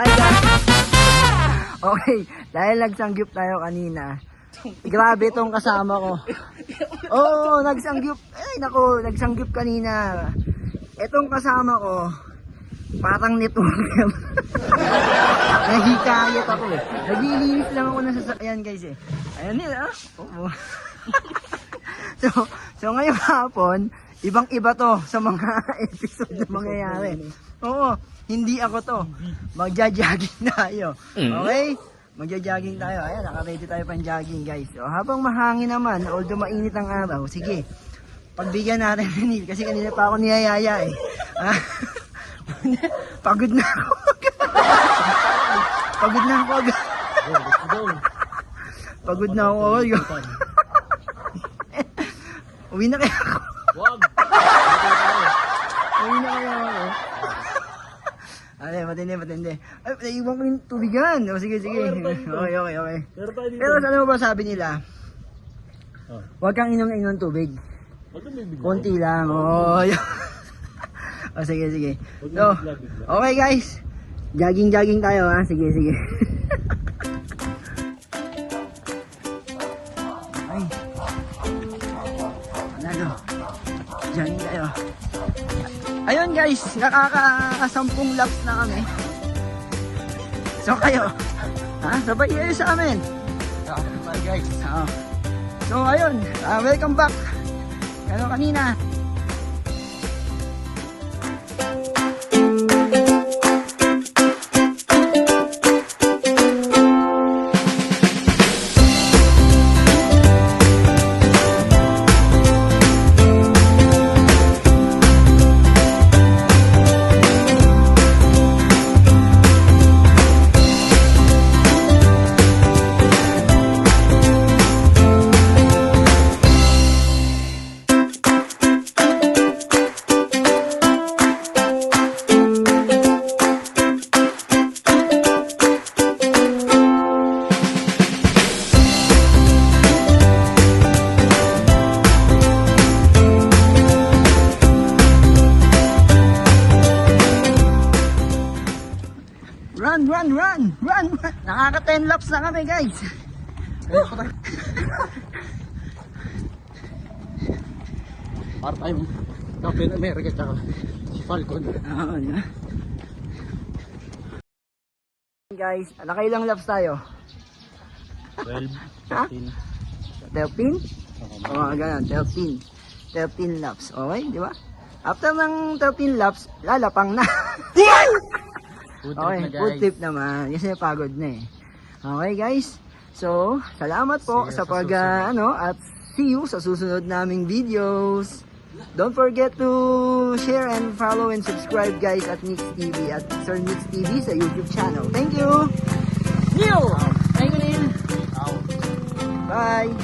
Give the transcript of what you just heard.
Hi guys! Okay, dahil nagsangyup tayo kanina, grabe tong kasama ko. Oo, nagsangyup. Ay nako, nagsangyup kanina. Etong kasama ko, parang network. Nahikayat ako eh. Naglilinis lang ako ng sasakyan guys eh. Ayan nila. Oo. So ngayong hapon, ibang-iba to sa mga episode na mangyayari. Oo, hindi ako to. Magja-jogging tayo. Okay? Magja-jogging tayo. Ayan, naka-ready tayo pang jogging guys. So habang mahangin naman, although mainit ang araw, sige. Pagbigyan natin ni Neil kasi kanina pa ako niyayaya eh. Pagod na ako. Pagod na ako agad. Pagod na ako agad. Uwi na kaya ako. Wag! Uwi na kaya ako. Ay, matindi. Ay, naiwan ko yung tubigan. O, sige. Okay. Pero ano mo ba sabi nila? Huwag kang inom-inom tubig. Konti lang. Oh, o, sige. So, okay guys. Jogging tayo ha. Sige. Ay. Ano? Jogging tayo. Ayun guys, nakaka-10 laps na kami. So kayo, sabay kayo sa amin. Bye guys. So ayun, welcome back. Ano kanina? Run! Nakaka 10 laps na kami guys. Para tayong Captain America tsaka si Falcon. Guys, nakailang laps tayo? 12, Ha? 13. 13? Oo, ganun, 13 laps, okay, di ba? After ng 13 laps, lalapang na. Okay, food trip naman, kasi pagod na eh. Okay guys, so salamat po sa at see you sa susunod naming videos. Don't forget to share and follow and subscribe guys at Nix TV at Sir Nix TV sa YouTube channel. Thank you! Neil! Thank you, Neil! Bye!